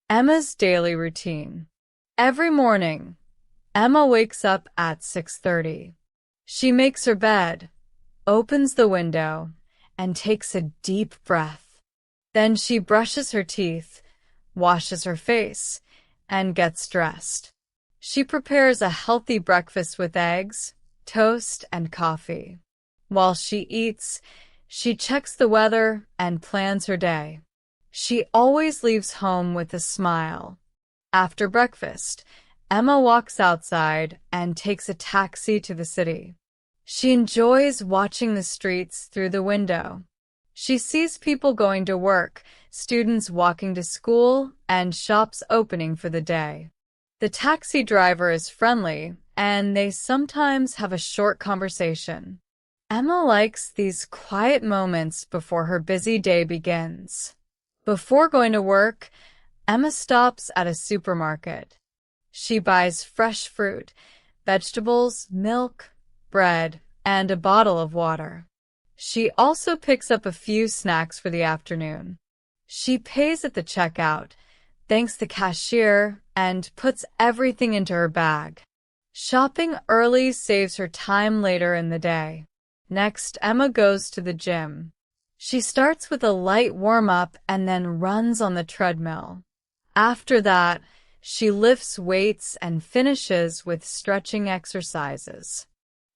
Emma's daily routine. Every morning, Emma wakes up at 6:30. She makes her bed, opens the window, and takes a deep breath. Then she brushes her teeth, washes her face, and gets dressed. She prepares a healthy breakfast with eggs, toast, and coffee. While she eats, she checks the weather and plans her day. She always leaves home with a smile. After breakfast, Emma walks outside and takes a taxi to the city. She enjoys watching the streets through the window. She sees people going to work, students walking to school, and shops opening for the day. The taxi driver is friendly, and they sometimes have a short conversation. Emma likes these quiet moments before her busy day begins. Before going to work, Emma stops at a supermarket. She buys fresh fruit, vegetables, milk, bread, and a bottle of water. She also picks up a few snacks for the afternoon. She pays at the checkout, thanks the cashier, and puts everything into her bag. Shopping early saves her time later in the day. Next, Emma goes to the gym. She starts with a light warm-up and then runs on the treadmill. After that, she lifts weights and finishes with stretching exercises.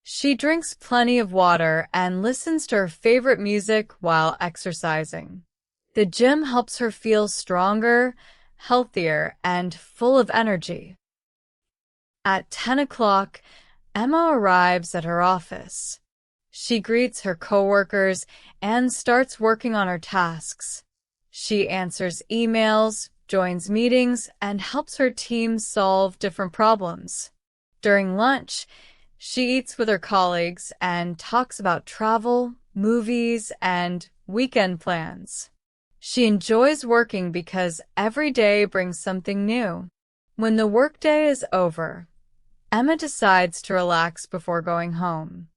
She drinks plenty of water and listens to her favorite music while exercising. The gym helps her feel stronger, healthier, and full of energy. At 10 o'clock, Emma arrives at her office. She greets her coworkers and starts working on her tasks. She answers emails, joins meetings, and helps her team solve different problems. During lunch, she eats with her colleagues and talks about travel, movies, and weekend plans. She enjoys working because every day brings something new. When the workday is over, Emma decides to relax before going home.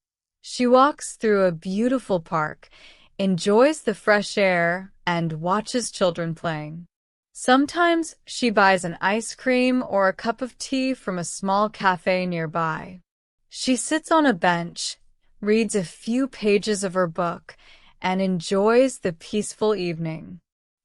She walks through a beautiful park, enjoys the fresh air, and watches children playing. Sometimes she buys an ice cream or a cup of tea from a small cafe nearby. She sits on a bench, reads a few pages of her book, and enjoys the peaceful evening.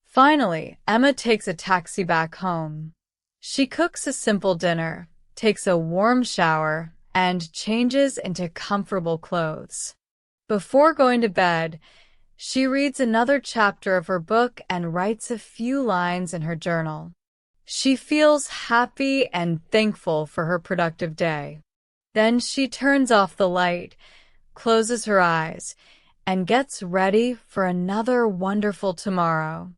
Finally, Emma takes a taxi back home. She cooks a simple dinner, takes a warm shower, and changes into comfortable clothes. Before going to bed, she reads another chapter of her book and writes a few lines in her journal. She feels happy and thankful for her productive day. Then she turns off the light, closes her eyes, and gets ready for another wonderful tomorrow.